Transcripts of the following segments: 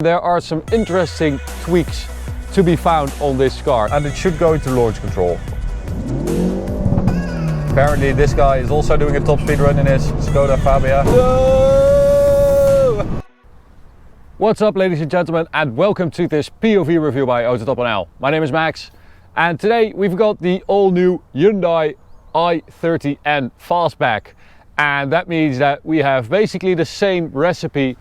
there are some interesting tweaks to be found on this car. And it should go into launch control. Apparently this guy is also doing a top speed run in his Skoda Fabia. Whoa! What's up, ladies and gentlemen, and welcome to this POV review by AutoTopNL. My name is Max, and today we've got the all-new Hyundai i30N Fastback. And that means that we have basically the same recipe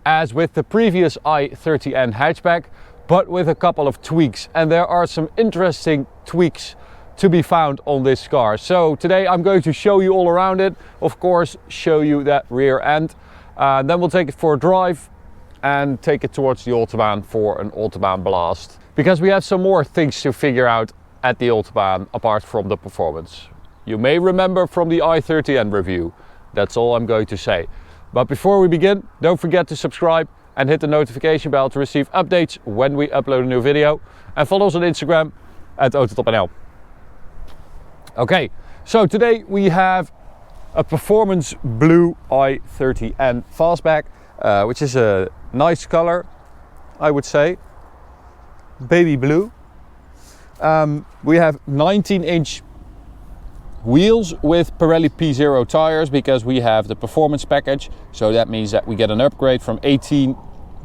as with the previous i30N hatchback, but with a couple of tweaks. And there are some interesting tweaks to be found on this car. So today I'm going to show you all around it, of course show you that rear end, then we'll take it for a drive and take it towards the Autobahn for an Autobahn blast, because we have some more things to figure out at the Autobahn apart from the performance. You may remember from the i30N review. That's all I'm going to say. But before we begin, don't forget to subscribe and hit the notification bell to receive updates when we upload a new video, and follow us on Instagram at AutoTopNL. Okay, so today we have a performance blue i30N Fastback, which is a nice color, I would say, baby blue. We have 19-inch wheels with Pirelli P0 tires because we have the performance package, so that means that we get an upgrade from 18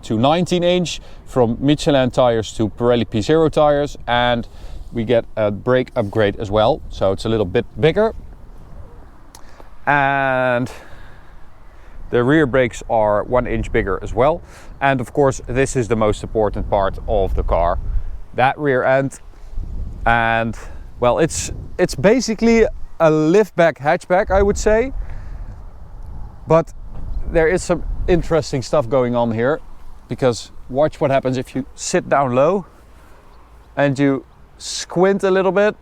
to 19-inch, from Michelin tires to Pirelli P0 tires, and we get a brake upgrade as well, so it's a little bit bigger. And the rear brakes are 1 inch bigger as well. And of course, this is the most important part of the car, that rear end. And well, it's basically a liftback hatchback, I would say. But there is some interesting stuff going on here, because watch what happens if you sit down low and you squint a little bit.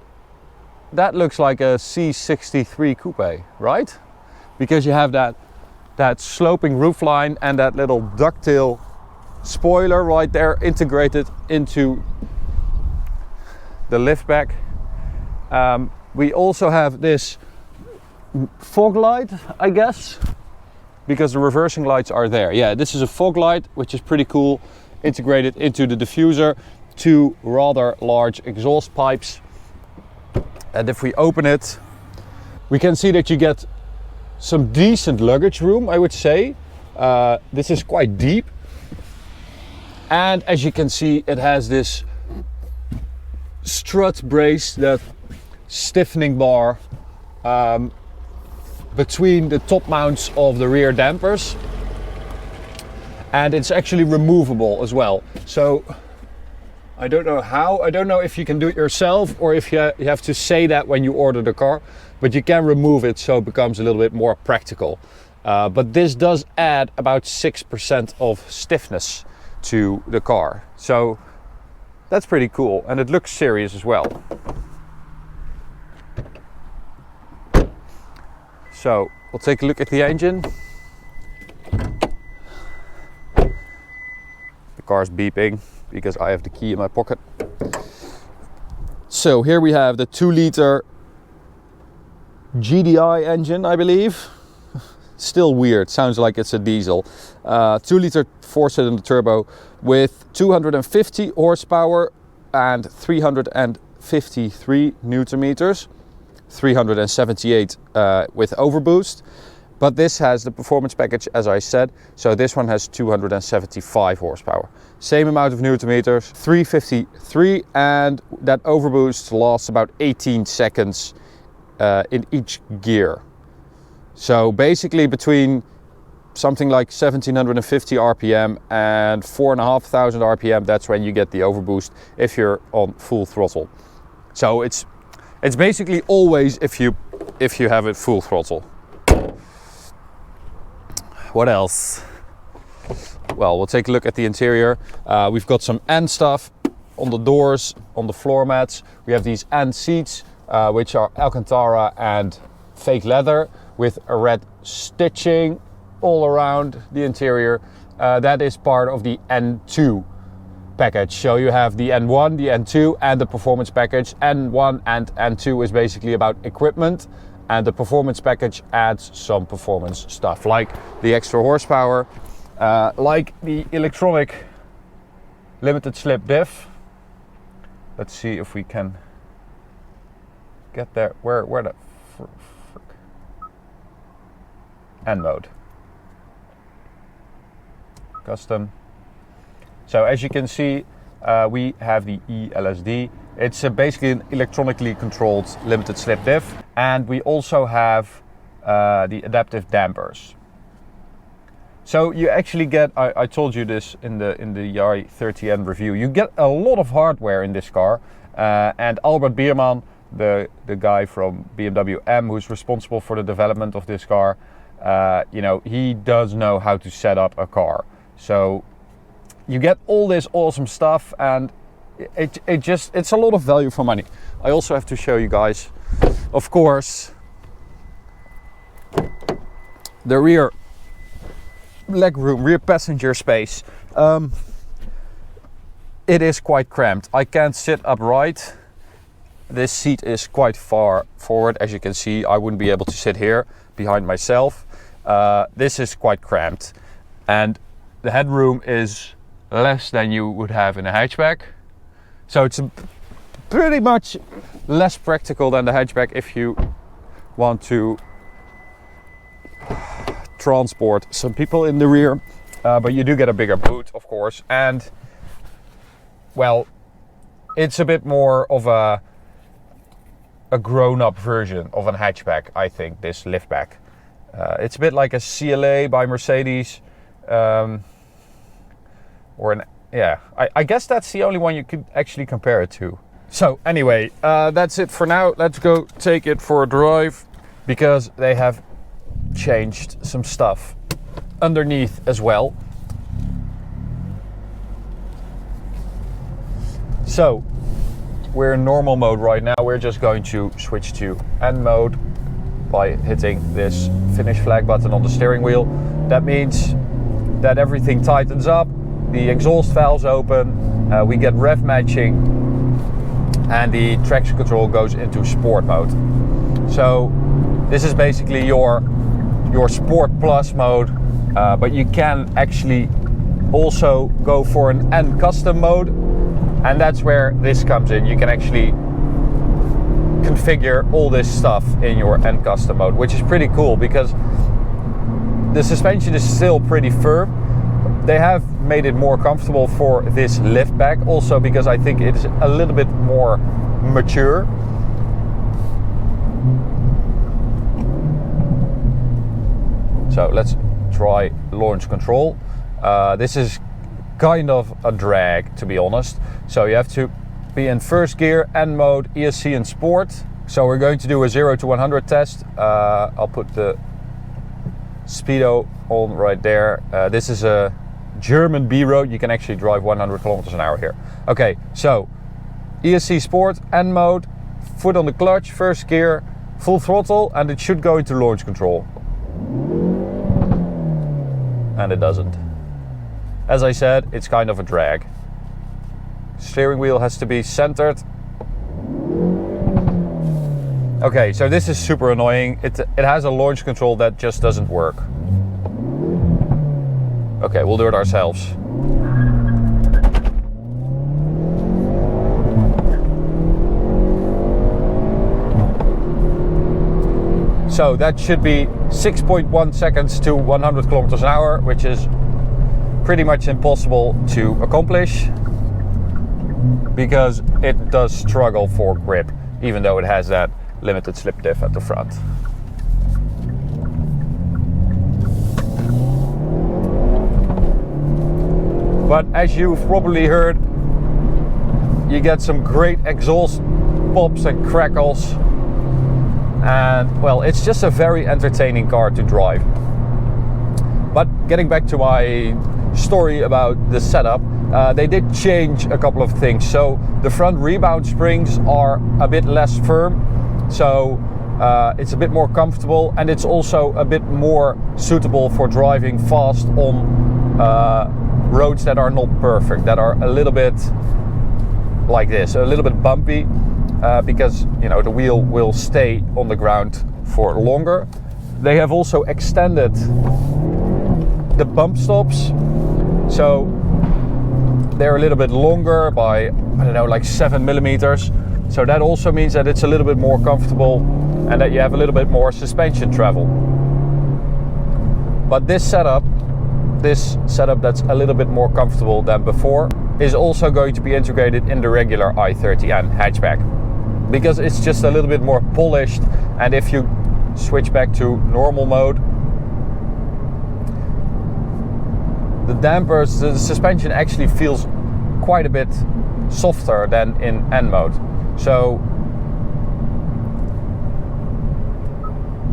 That looks like a C63 coupe, right? Because you have that sloping roofline and that little ducktail spoiler right there integrated into the liftback. We also have this fog light, I guess, because the reversing lights are there. Yeah, this is a fog light, which is pretty cool, integrated into the diffuser. Two rather large exhaust pipes, and if we open it, we can see that you get some decent luggage room, I would say. This is quite deep, and as you can see, it has this strut brace, that stiffening bar between the top mounts of the rear dampers, and it's actually removable as well. So I don't know how, I don't know if you can do it yourself or if you have to say that when you order the car, but you can remove it so it becomes a little bit more practical. But this does add about 6% of stiffness to the car. So that's pretty cool, and it looks serious as well. So we'll take a look at the engine. The car's beeping because I have the key in my pocket. So here we have the 2-liter GDI engine, I believe. Still weird, sounds like it's a diesel. 2-liter 4-cylinder turbo with 250 horsepower and 353 newton meters. 378 with overboost. But this has the performance package, as I said, so this one has 275 horsepower. Same amount of newton meters, 353, and that overboost lasts about 18 seconds in each gear. So basically between something like 1750 RPM and 4,500 RPM, that's when you get the overboost if you're on full throttle. So it's basically always if you have it full throttle. What else? Well, we'll take a look at the interior. We've got some end stuff on the doors, on the floor mats. We have these end seats, which are Alcantara and fake leather with a red stitching all around the interior. That is part of the N2 package. So you have the N1, the N2 and the performance package. N1 and N2 is basically about equipment, and the performance package adds some performance stuff like the extra horsepower like the electronic limited slip diff. Let's see if we can get there. Where the frick? End mode. Custom. So as you can see, we have the ELSD. It's basically an electronically controlled limited slip diff, and we also have the adaptive dampers. So you actually get, I told you this in the i30N review, you get a lot of hardware in this car, and Albert Bierman, the guy from BMW M, who's responsible for the development of this car, you know, he does know how to set up a car. So you get all this awesome stuff, and it's a lot of value for money. I also have to show you guys, of course, the rear leg room, rear passenger space. It is quite cramped. I can't sit upright. This seat is quite far forward, as you can see. I wouldn't be able to sit here behind myself. This is quite cramped, and the headroom is less than you would have in a hatchback. So it's pretty much less practical than the hatchback if you want to transport some people in the rear, but you do get a bigger boot, of course, and well, it's a bit more of a grown-up version of a hatchback, I think, this liftback. It's a bit like a CLA by Mercedes, or an, yeah, I guess that's the only one you could actually compare it to. So anyway, that's it for now. Let's go take it for a drive, because they have changed some stuff underneath as well. So we're in normal mode right now. We're just going to switch to N mode by hitting this finish flag button on the steering wheel. That means that everything tightens up, the exhaust valves open, we get rev matching, and the traction control goes into sport mode. So this is basically your Sport Plus mode, but you can actually also go for an N custom mode, and that's where this comes in. You can actually configure all this stuff in your N custom mode, which is pretty cool because the suspension is still pretty firm. They have made it more comfortable for this liftback, also because I think it's a little bit more mature. So let's try launch control. This is kind of a drag, to be honest. So you have to be in first gear, N mode, ESC and sport. So we're going to do a 0 to 100 test. I'll put the speedo on right there. This is a German B road. You can actually drive 100 kilometers an hour here. Okay, so ESC sport, N mode, foot on the clutch, first gear, full throttle, and it should go into launch control. And it doesn't. As I said, it's kind of a drag. Steering wheel has to be centered. Okay, so this is super annoying. It has a launch control that just doesn't work. Okay, we'll do it ourselves. So that should be 6.1 seconds to 100 kilometers an hour, which is pretty much impossible to accomplish because it does struggle for grip, even though it has that limited slip diff at the front. But as you've probably heard, you get some great exhaust pops and crackles. And well, it's just a very entertaining car to drive. But getting back to my story about the setup, they did change a couple of things. So the front rebound springs are a bit less firm, so it's a bit more comfortable, and it's also a bit more suitable for driving fast on roads that are not perfect, that are a little bit like this, a little bit bumpy. Because you know the wheel will stay on the ground for longer. They have also extended the bump stops. So they're a little bit longer by, I don't know, like 7 millimeters. So that also means that it's a little bit more comfortable and that you have a little bit more suspension travel. But this setup that's a little bit more comfortable than before is also going to be integrated in the regular i30N hatchback, because it's just a little bit more polished. And if you switch back to normal mode, the dampers, the suspension actually feels quite a bit softer than in N mode. So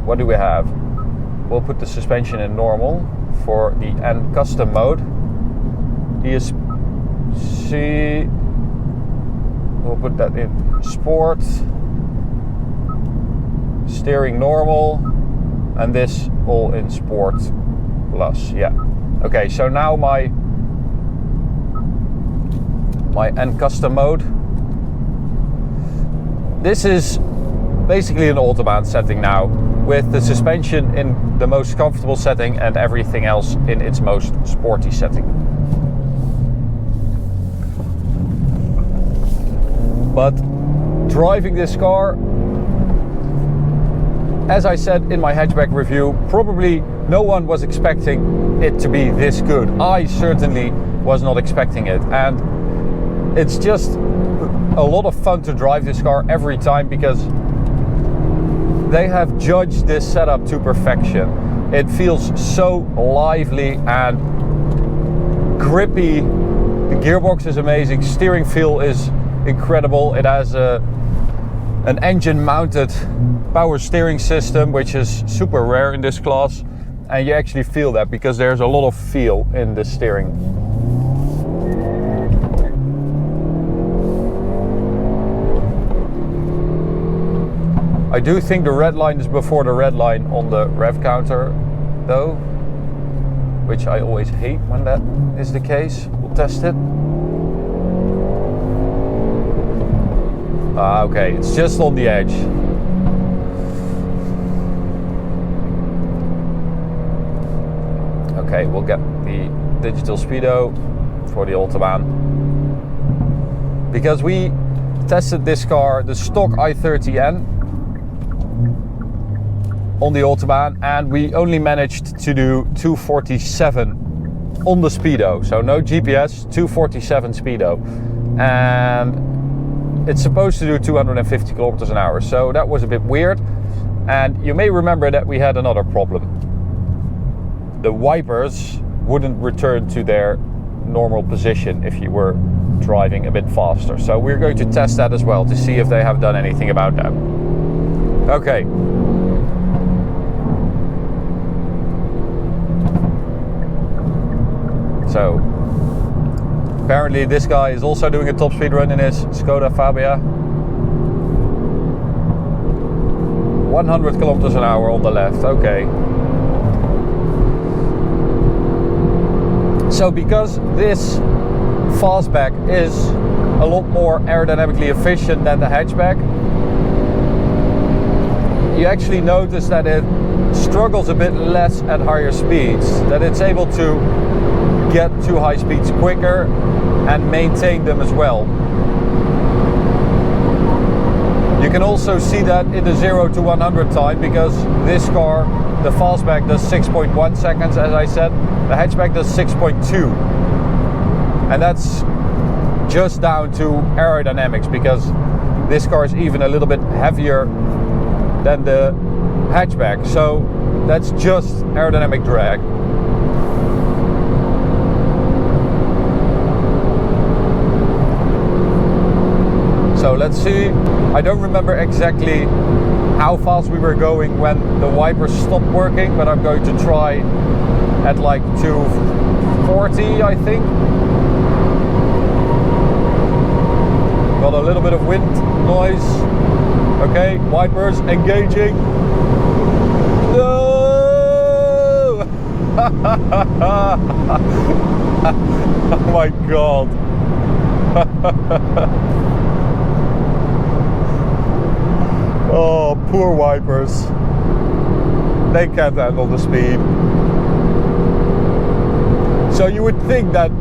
what do we have? We'll put the suspension in normal for the N custom mode. ESC, we'll put that in sport, steering normal, and this all in sport plus. Yeah. Okay, so now my N custom mode. This is basically an Autobahn setting now, with the suspension in the most comfortable setting and everything else in its most sporty setting. But driving this car, as I said in my hatchback review, probably no one was expecting it to be this good. I certainly was not expecting it, and it's just a lot of fun to drive this car every time, because they have judged this setup to perfection. It feels so lively and grippy. The gearbox is amazing. Steering feel is incredible. It has an engine mounted power steering system, which is super rare in this class. And you actually feel that, because there's a lot of feel in the steering. I do think the red line is before the red line on the rev counter though, which I always hate when that is the case. We'll test it. Okay, it's just on the edge. Okay, we'll get the digital speedo for the Autobahn, because we tested this car, the stock i30N, on the Autobahn, and we only managed to do 247 on the speedo, so no GPS, 247 speedo, and it's supposed to do 250 kilometers an hour, so that was a bit weird. And you may remember that we had another problem. The wipers wouldn't return to their normal position if you were driving a bit faster, so we're going to test that as well to see if they have done anything about that. Okay. So apparently this guy is also doing a top speed run in his Skoda Fabia. 100 kilometers an hour on the left. Okay. So because this fastback is a lot more aerodynamically efficient than the hatchback, you actually notice that it struggles a bit less at higher speeds, that it's able to get to high speeds quicker and maintain them as well. You can also see that in the 0 to 100 time, because this car, the fastback, does 6.1 seconds, as I said. The hatchback does 6.2, and that's just down to aerodynamics, because this car is even a little bit heavier than the hatchback, so that's just aerodynamic drag. So let's see. I don't remember exactly how fast we were going when the wipers stopped working, but I'm going to try at like 240, I think. Got a little bit of wind noise. Okay, wipers engaging. No! Oh my god. Oh, poor wipers. They can't handle the speed. So you would think that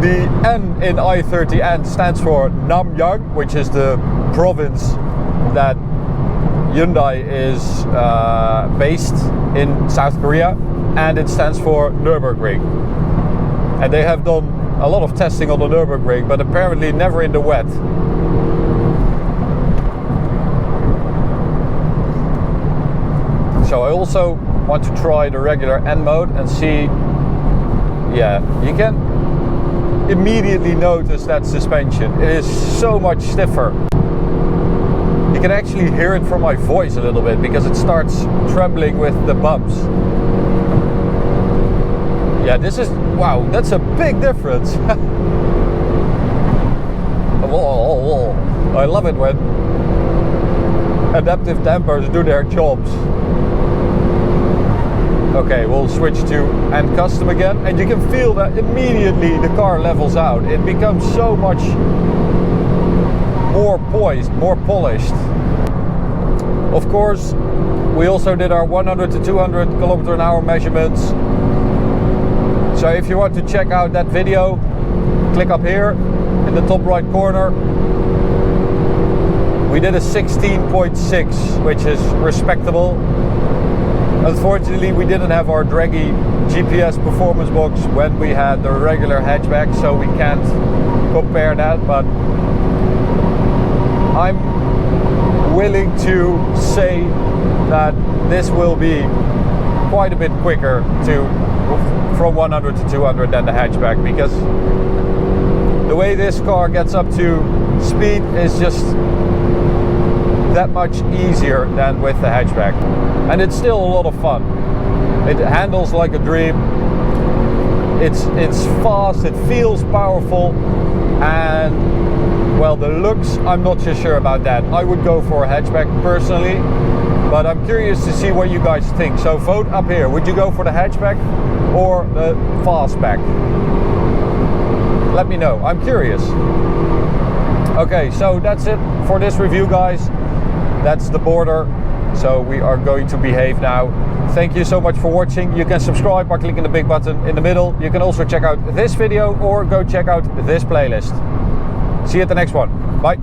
the N in i30N stands for Namyang, which is the province that Hyundai is based in South Korea, and it stands for Nürburgring. And they have done a lot of testing on the Nürburgring, but apparently never in the wet. So I also want to try the regular N mode and see, yeah, you can immediately notice that suspension. It is so much stiffer. You can actually hear it from my voice a little bit because it starts trembling with the bumps. Yeah, this is, wow, that's a big difference. I love it when adaptive dampers do their jobs. Okay, we'll switch to N custom again, and you can feel that immediately the car levels out. It becomes so much more poised, more polished. Of course, we also did our 100 to 200 km/h measurements. So if you want to check out that video, click up here in the top right corner. We did a 16.6, which is respectable. Unfortunately, we didn't have our draggy GPS performance box when we had the regular hatchback, so we can't compare that, but I'm willing to say that this will be quite a bit quicker from 100 to 200 than the hatchback, because the way this car gets up to speed is just that much easier than with the hatchback, and it's still a lot of fun. It handles like a dream. It's fast, it feels powerful, and well, the looks, I'm not so sure about that. I would go for a hatchback personally, but I'm curious to see what you guys think. So vote up here. Would you go for the hatchback or the fastback? Let me know, I'm curious. Okay, so that's it for this review, guys. That's the border, so we are going to behave now. Thank you so much for watching. You can subscribe by clicking the big button in the middle. You can also check out this video or go check out this playlist. See you at the next one. Bye.